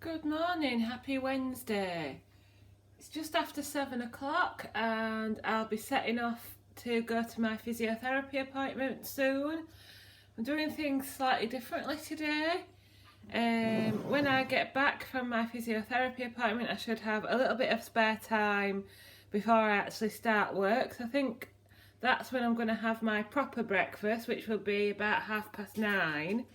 Good morning, happy Wednesday. It's just after 7 o'clock and I'll be setting off to go to my physiotherapy appointment soon. I'm doing things slightly differently today. When I get back from my physiotherapy appointment, I should have a little bit of spare time before I actually start work. So I think that's when I'm going to have my proper breakfast, which will be about 9:30.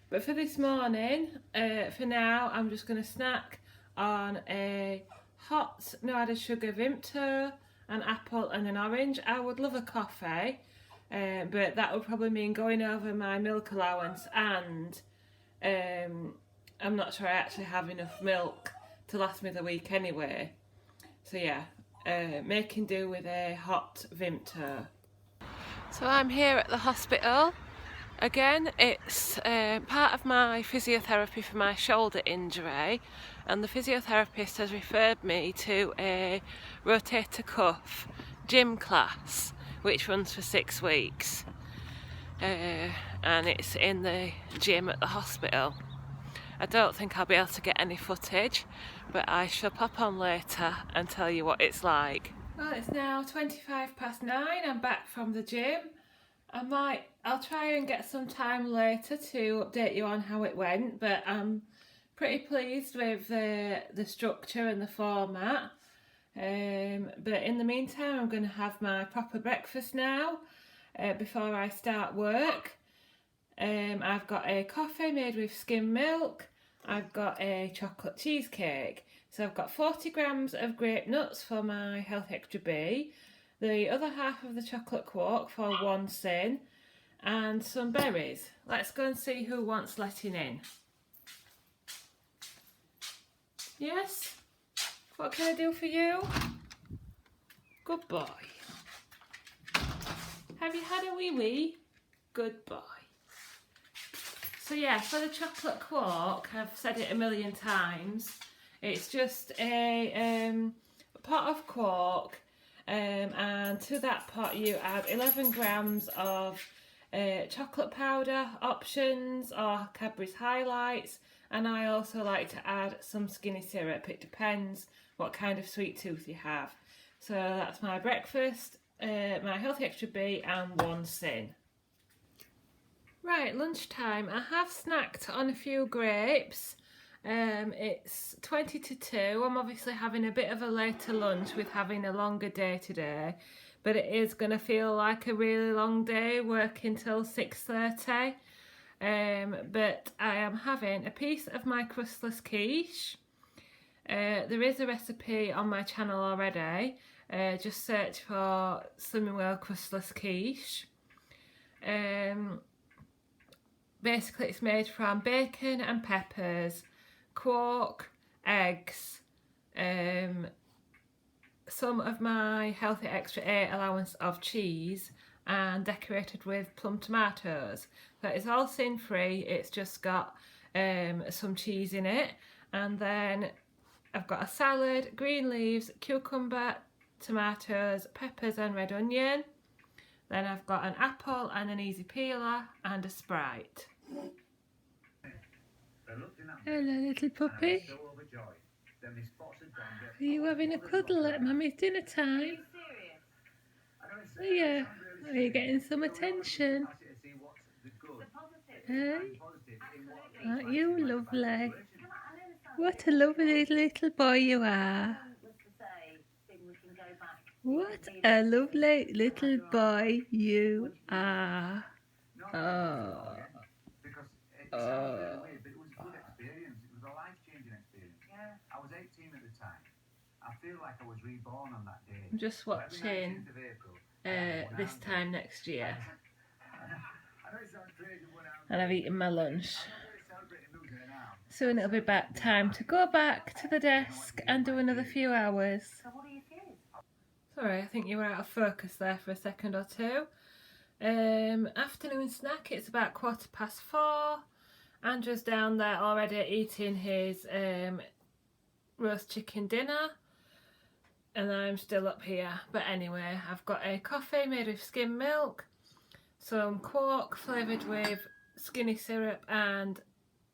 But for this morning, for now, I'm just going to snack on a hot, no added sugar Vimto, an apple and an orange. I would love a coffee, but that would probably mean going over my milk allowance, and I'm not sure I actually have enough milk to last me the week anyway. So yeah, making do with a hot Vimto. So I'm here at the hospital. Again, it's part of my physiotherapy for my shoulder injury, and the physiotherapist has referred me to a rotator cuff gym class which runs for 6 weeks, and it's in the gym at the hospital. I don't think I'll be able to get any footage, but I shall pop on later and tell you what it's like. Well, it's now 9:25. I'm back from the gym. I'll try and get some time later to update you on how it went, but I'm pretty pleased with the structure and the format. But in the meantime, I'm going to have my proper breakfast now before I start work. I've got a coffee made with skim milk. I've got a chocolate cheesecake. So I've got 40 grams of grape nuts for my Health Extra B, the other half of the chocolate quark for 1 sin, and some berries. Let's go and see who wants letting in. Yes? What can I do for you? Good boy. Have you had a wee wee? Good boy. So yeah, for the chocolate quark, I've said it a million times, it's just a pot of quark, and to that pot you add 11 grams of chocolate powder options or Cadbury's Highlights, and I also like to add some skinny syrup. It depends what kind of sweet tooth you have. So that's my breakfast, my Healthy Extra B and 1 sin. Right, lunchtime. I have snacked on a few grapes. It's 20 to 2. I'm obviously having a bit of a later lunch with having a longer day today, but it is going to feel like a really long day working till 6:30. But I am having a piece of my crustless quiche. There is a recipe on my channel already. Just search for Slimming World crustless quiche. Basically it's made from bacon and peppers, quark, eggs, some of my Healthy Extra A allowance of cheese, and decorated with plum tomatoes. So it's all sin free, it's just got some cheese in it, and then I've got a salad, green leaves, cucumber, tomatoes, peppers and red onion. Then I've got an apple and an easy peeler and a Sprite. Hello little puppy. Are you having a cuddle at Mummy's dinner time? Yeah. Are you getting some attention? Hey? Aren't you lovely? What a lovely little boy you are. What a lovely little boy you are. Oh. Oh. I was 18 at the time. I feel like I was reborn on that day. I'm just watching This Time Next Year. And I've eaten my lunch. Soon it'll be back time to go back to the desk and do another few hours. Sorry, I think you were out of focus there for a second or two. Afternoon snack, it's about 4:15. Andrew's down there already eating his roast chicken dinner, and I'm still up here. But anyway, I've got a coffee made with skim milk, some quark flavoured with skinny syrup and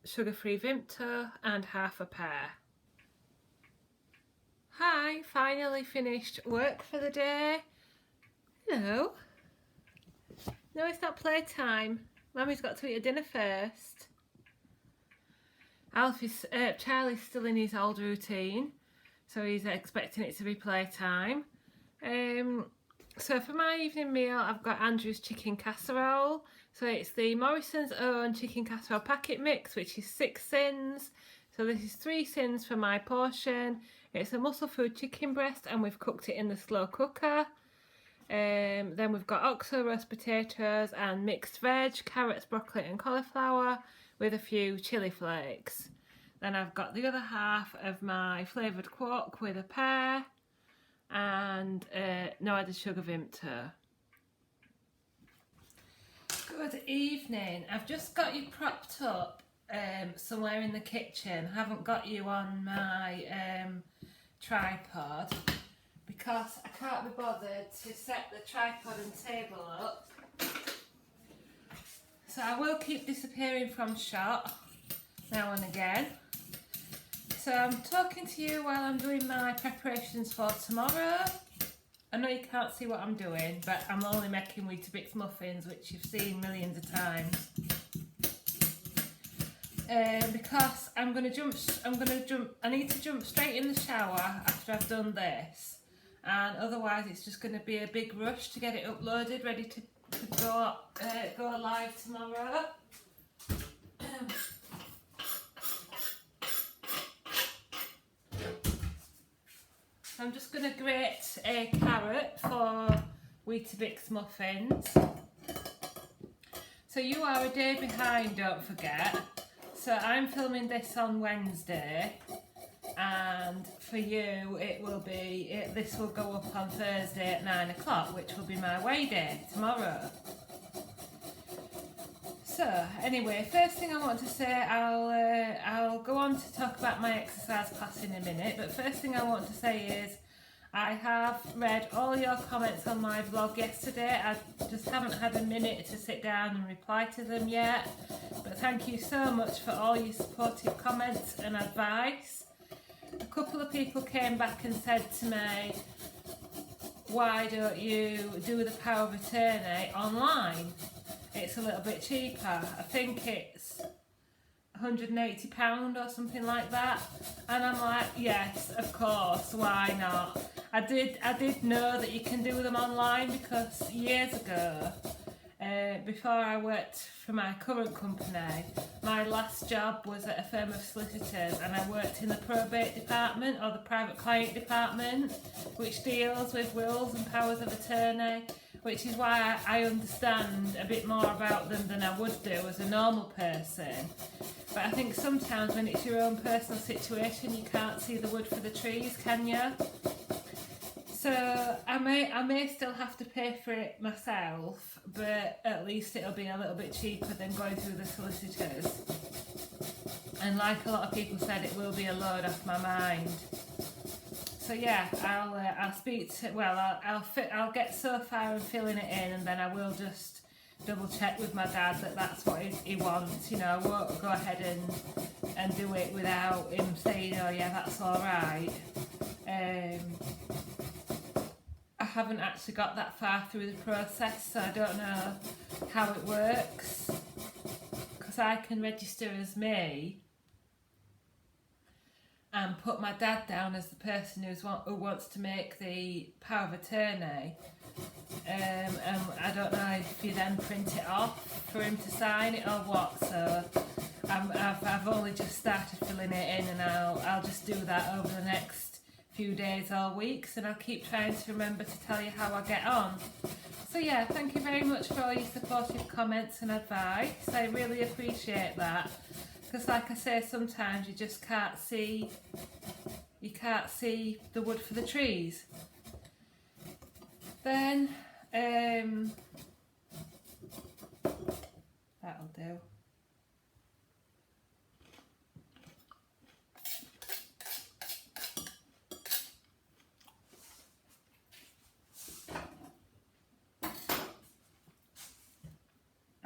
sugar-free Vimto and half a pear. Hi, finally finished work for the day. Hello. No, it's not playtime. Mummy's got to eat her dinner first. Charlie's still in his old routine, so he's expecting it to be playtime. So for my evening meal, I've got Andrew's chicken casserole. So it's the Morrison's Own chicken casserole packet mix, which is 6 sins. So this is 3 sins for my portion. It's a muscle food chicken breast, and we've cooked it in the slow cooker. Then we've got oxo roast potatoes and mixed veg, carrots, broccoli and cauliflower with a few chilli flakes. Then I've got the other half of my flavoured quark with a pear and no added sugar Vimto. Good evening. I've just got you propped up somewhere in the kitchen. I haven't got you on my tripod because I can't be bothered to set the tripod and table up. So I will keep disappearing from shot now and again. So I'm talking to you while I'm doing my preparations for tomorrow. I know you can't see what I'm doing, but I'm only making Weetabix muffins, which you've seen millions of times. Because I need to jump straight in the shower after I've done this, and otherwise it's just going to be a big rush to get it uploaded, ready to go live tomorrow. I'm just going to grate a carrot for Weetabix muffins. So you are a day behind, don't forget. So I'm filming this on Wednesday, and for you this will go up on Thursday at 9 o'clock, which will be my weigh day tomorrow. So anyway, first thing I want to say, I'll go on to talk about my exercise class in a minute, but first thing I want to say is I have read all your comments on my vlog yesterday. I just haven't had a minute to sit down and reply to them yet, but thank you so much for all your supportive comments and advice. A couple of people came back and said to me, why don't you do the power of attorney online? It's a little bit cheaper. I think it's £180 or something like that. And I'm like, yes, of course, why not? I did know that you can do them online because years ago, before I worked for my current company, my last job was at a firm of solicitors, and I worked in the probate department, or the private client department, which deals with wills and powers of attorney, which is why I understand a bit more about them than I would do as a normal person. But I think sometimes when it's your own personal situation, you can't see the wood for the trees, can you? So I may still have to pay for it myself, but at least it'll be a little bit cheaper than going through the solicitors. And like a lot of people said, it will be a load off my mind. So yeah, I'll get so far in filling it in, and then I will just double check with my dad that that's what he wants. You know, I won't go ahead and do it without him saying, oh yeah, that's all right. I haven't actually got that far through the process, so I don't know how it works, because I can register as me and put my dad down as the person who wants to make the power of attorney, and I don't know if you then print it off for him to sign it or what. So I've only just started filling it in, and I'll just do that over the next few days or weeks, and I'll keep trying to remember to tell you how I get on. So yeah, thank you very much for all your supportive comments and advice. I really appreciate that, because like I say, sometimes you just can't see the wood for the trees. Then that'll do.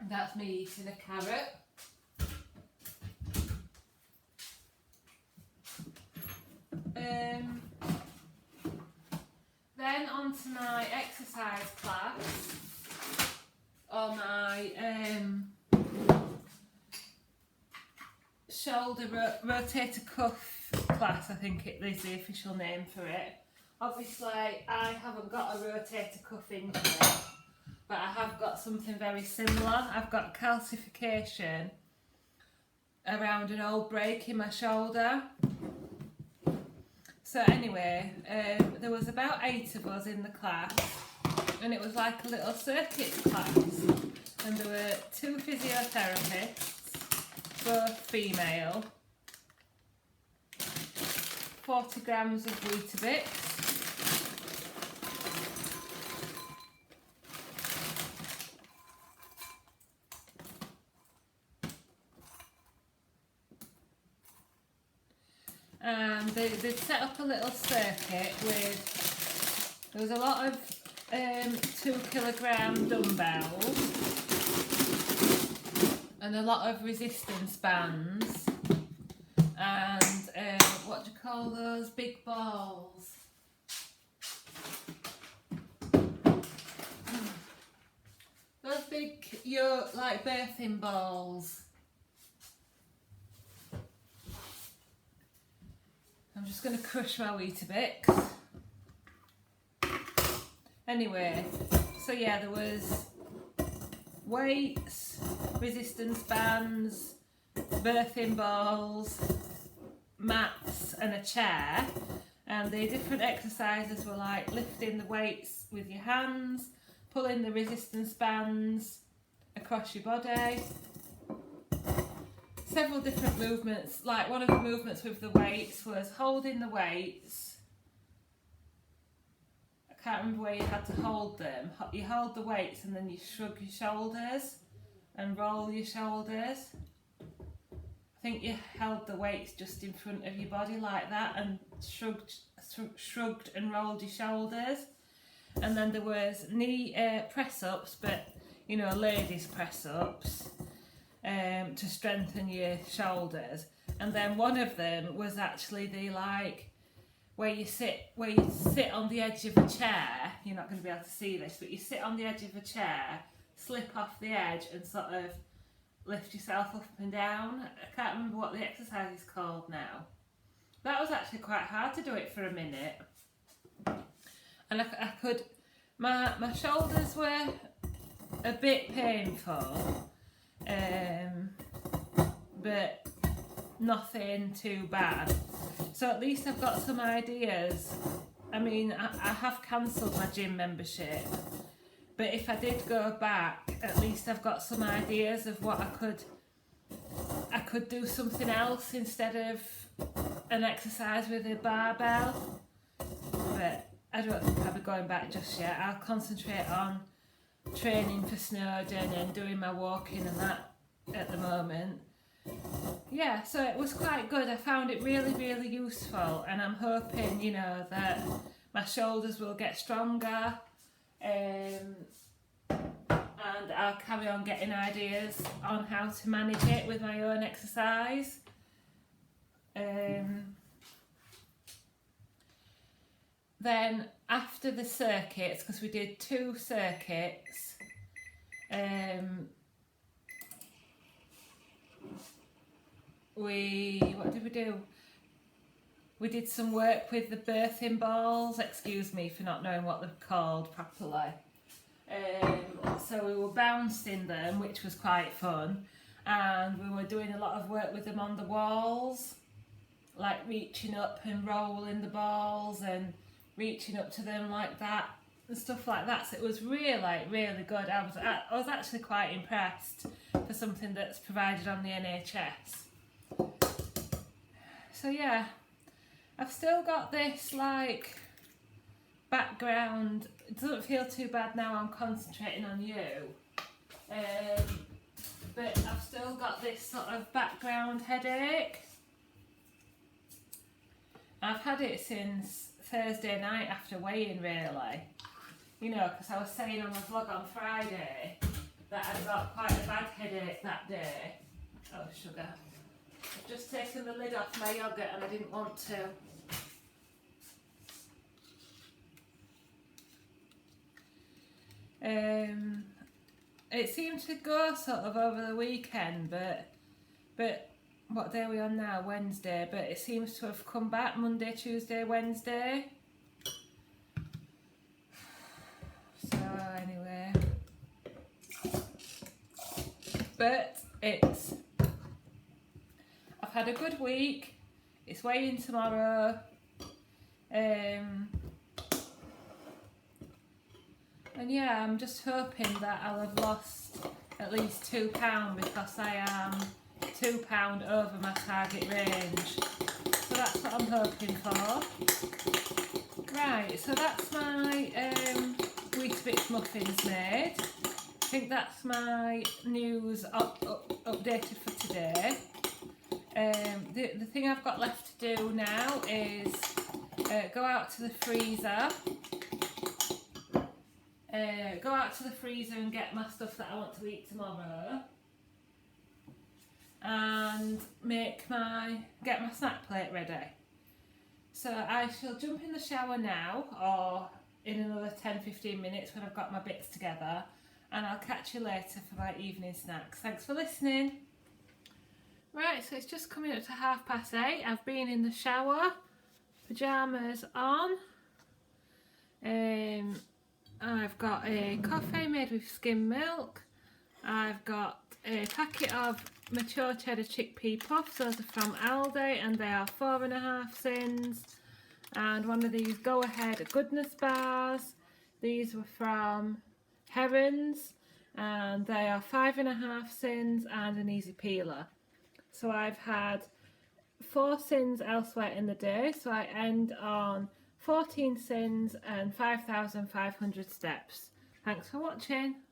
That's me eating a carrot. Then on to my exercise class, or my shoulder rotator cuff class, I think it is the official name for it. Obviously I haven't got a rotator cuff injury, but I have got something very similar. I've got calcification around an old break in my shoulder. So anyway, there was about 8 of us in the class, and it was like a little circuit class, and there were 2 physiotherapists, both female, 40 grams of Weetabix, and they'd set up a little circuit with, there was a lot of 2 kilogram dumbbells and a lot of resistance bands and what do you call those big balls? Those big, like birthing balls. I'm just going to crush my Weetabix. Anyway, so yeah, there was weights, resistance bands, birthing balls, mats and a chair, and the different exercises were like lifting the weights with your hands, pulling the resistance bands across your body, several different movements. Like one of the movements with the weights was holding the weights. I can't remember where you had to hold them. You hold the weights and then you shrug your shoulders and roll your shoulders. I think you held the weights just in front of your body like that and shrugged and rolled your shoulders. And then there was knee press-ups, but you know, ladies press-ups, to strengthen your shoulders. And then one of them was actually the like where you sit on the edge of a chair. You're not going to be able to see this, but you sit on the edge of a chair, slip off the edge and sort of lift yourself up and down. I can't remember what the exercise is called now. That was actually quite hard to do it for a minute. And I could, my shoulders were a bit painful, but nothing too bad. So at least I've got some ideas. I mean, I have cancelled my gym membership, but if I did go back, at least I've got some ideas of what I could do something else instead of an exercise with a barbell. But I don't think I'll be going back just yet. I'll concentrate on training for Snowdon and doing my walking and that at the moment. Yeah, so it was quite good. I found it really, really useful, and I'm hoping, you know, that my shoulders will get stronger, and I'll carry on getting ideas on how to manage it with my own exercise. Then after the circuits, because we did 2 circuits, what did we do? We did some work with the birthing balls. Excuse me for not knowing what they're called properly. So we were bouncing them, which was quite fun, and we were doing a lot of work with them on the walls, like reaching up and rolling the balls and reaching up to them like that and stuff like that. So it was really, really good. I was actually quite impressed for something that's provided on the NHS. So yeah, I've still got this like background. It doesn't feel too bad now I'm concentrating on you, but I've still got this sort of background headache. I've had it since Thursday night after weighing, really. You know, because I was saying on my vlog on Friday that I got quite a bad headache that day. Oh, sugar. I've just taken the lid off my yoghurt and I didn't want to. It seemed to go sort of over the weekend, but what day are we on now? Wednesday. But it seems to have come back Monday, Tuesday, Wednesday. So anyway, but I've had a good week. It's weighing tomorrow. And yeah, I'm just hoping that I'll have lost at least £2 because I am £2 over my target range. So that's what I'm hoping for. Right, so that's my Weetabix muffins made. I think that's my news updated for today. The thing I've got left to do now is go out to the freezer. And get my stuff that I want to eat tomorrow, and get my snack plate ready. So I shall jump in the shower now, or in another 10-15 minutes when I've got my bits together, and I'll catch you later for my evening snacks. Thanks for listening. Right, so it's just coming up to 8:30. I've been in the shower, pyjamas on. I've got a coffee made with skim milk. I've got a packet of mature cheddar chickpea puffs. Those are from Aldi and they are 4.5 cents. And one of these Go Ahead Goodness bars. These were from Herons and they are 5.5 cents and an easy peeler. So I've had 4 sins elsewhere in the day, so I end on 14 sins and 5,500 steps. Thanks for watching.